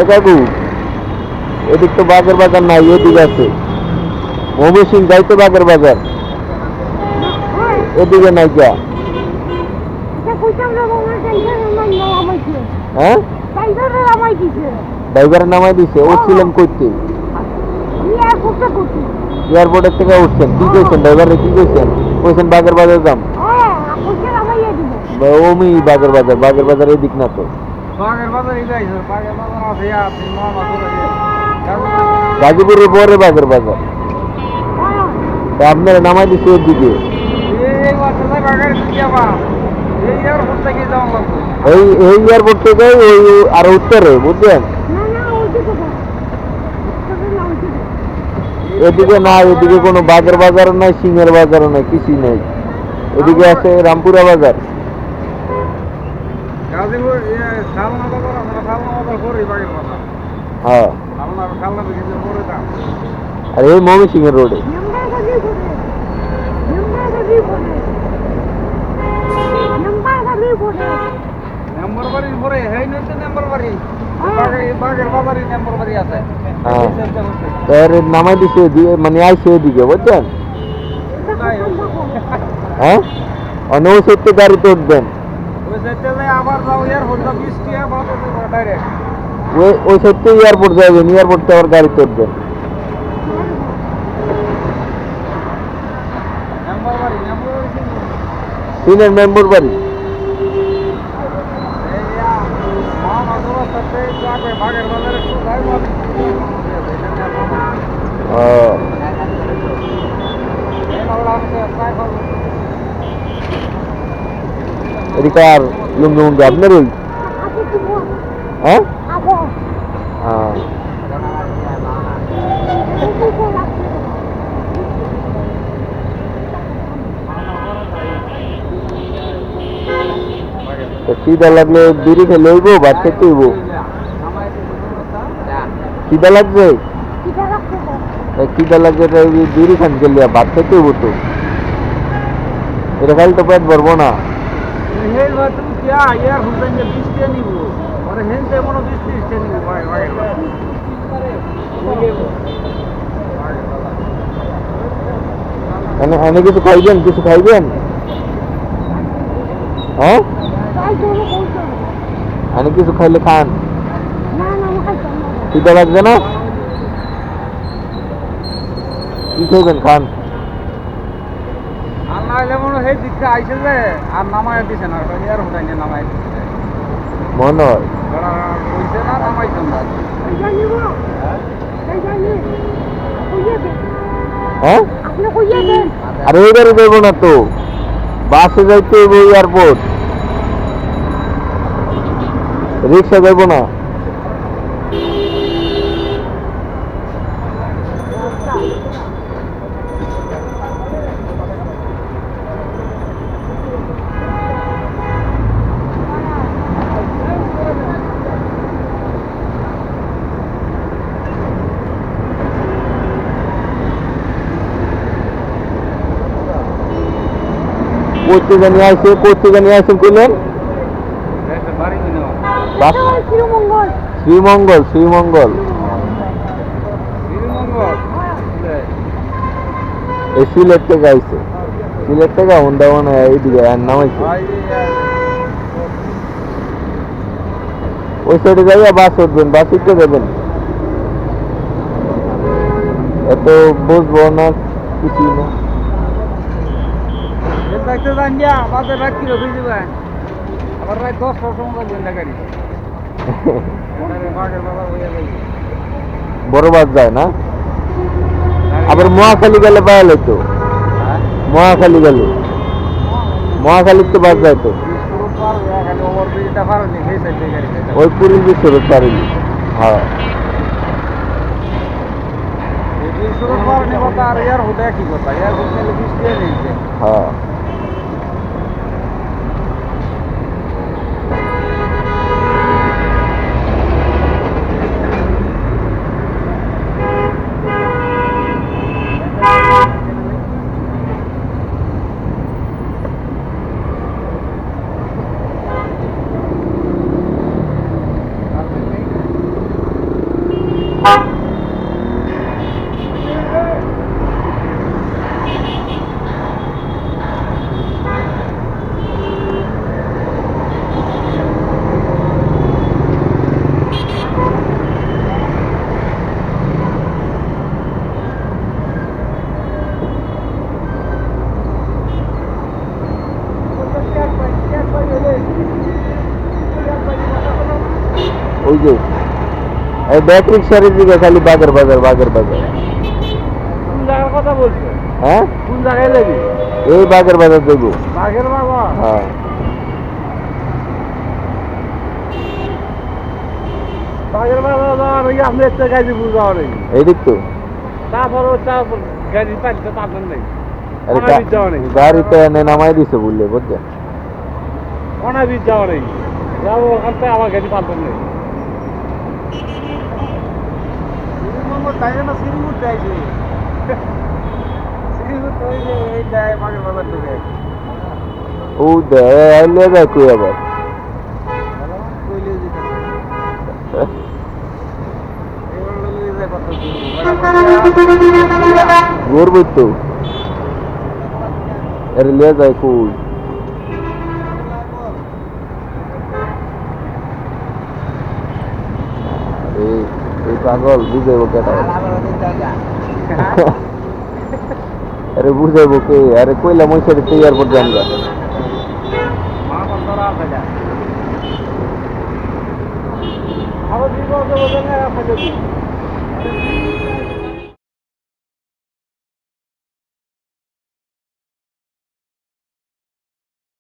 এ কাকু, এদিক তো বাগের বাজার নাই, এদিক আছে। ময়মনসিং যাইতে বাগের বাজার, এদিকে নাই যা। হ্যাঁ, ড্রাইভারের নামাই দিছে। ও ছিলেন কইতে? এয়ারপোর্টের থেকে উঠছেন, কি কইছেন ড্রাইভারে? কি কইছেন? কইছেন বাগের বাজার যাম। ওমি বাগের বাজার, বাগের বাজার এদিক না তো। গাজীপুরের পরে বাগের বাজার। আপনারা নামাই দিচ্ছে এদিকে। এই এয়ারপোর্ট থেকে ওই আরো উত্তরে, বুঝছেন? এদিকে না, এদিকে কোনো বাগের বাজারও নাই, সিংহের বাজারও নাই, কিছুই নাই। এদিকে আছে রামপুরা বাজার। হ্যাঁ, আর এই ময়মনসিংহের রোডে। নামাই দিছে মানে আইসে এদিকে, বুঝছেন? হ্যাঁ, অন্য সত্যি গাড়িতে উঠবেন। ওই সত্যি এয়ারপোর্ট যাবেন, এয়ারপোর্টে আবার গাড়িতে উঠবেন। চিনেন মেম্বর বাড়ি? এদিকে আর লুঙ্গি মুঙ্গি আপনার ওই? হ্যাঁ, খিদা লাগলে বিড়ি খেলে হইব, ভাত খেতে হইব। খিদা লাগছে, খিদা লাগছে বিড়ি খান খেলে ভাত খেতে হইব তো। এটা খালি তো পেট ভরবো না। এনে কিছু খাইবেন? কিছু খাইবেন? হ্যাঁ, এনে কিছু খাইলে খান। খিদা লাগছে না? কি খাইবেন? খান। মনে হয় হ্যাঁ, আর ওই গাড়ি যাইব না তো, বাসে যাইতে হইব এয়ারপোর্ট, রিক্সা যাইব না। কোথেকে আসে, কোথেকে আসেন কইলেন? শ্রীমঙ্গল, শ্রীমঙ্গল। এই সিলেট থেকে আইছে, সিলেট থেকে হুন্দাবন এইদিকে নামাইছে। ওই সাইডে যাইয়া বাস উঠবেন, বাস উঠতে দেবেন। এত বুঝবো না, কিছুই না। বড় বাস যায় না? আবার মহাখালী গেলে পাওয়া যেত। মহাখালী গেলে, মহাখালীর তো বাস যায় তো। ওই পুরীর বিশ্বরোড পারিনি। হ্যাঁ, হ্যাঁ। ওই যে এই ব্যাক রিক্সার দিকে খালি বাজার বাজার বাজার বাজার। কোন জায়গার কথা বলছো? হ্যাঁ কোন জায়গায় যাবি? এই বাজার বাজার দেবো। বাঘের বাবা? হ্যাঁ বাঘের বাবা যাওয়ার ওই আপনি একটা গাজীপুর যাওয়ার নেই, এইদিক তো। তারপর ওটা গাড়ি পাইতে পারবেন নেই, আরে অনাবির যাওয়া নেই, গাড়িতে এনে নামাই দিছে বললে বুঝছেন। অনাবির যাওয়া নেই, যাবো ওখান থেকে আমার গাড়ি পারবেন নেই। তাই জন্য শ্রীমুর চাইছে, শ্রীমুর তো ওই যে এই দেয় বাঘের বাজার ঢুকে। ও দে আইলে যায় কই আবার। ঘুরবই তো আরে লিয়ে যায় কই। এই এই পাগল বুঝাইব কেটা। আরে বুঝাইব কে? আরে কইলাম ওই সাইডে এয়ারপোর্ট যান গা। আবার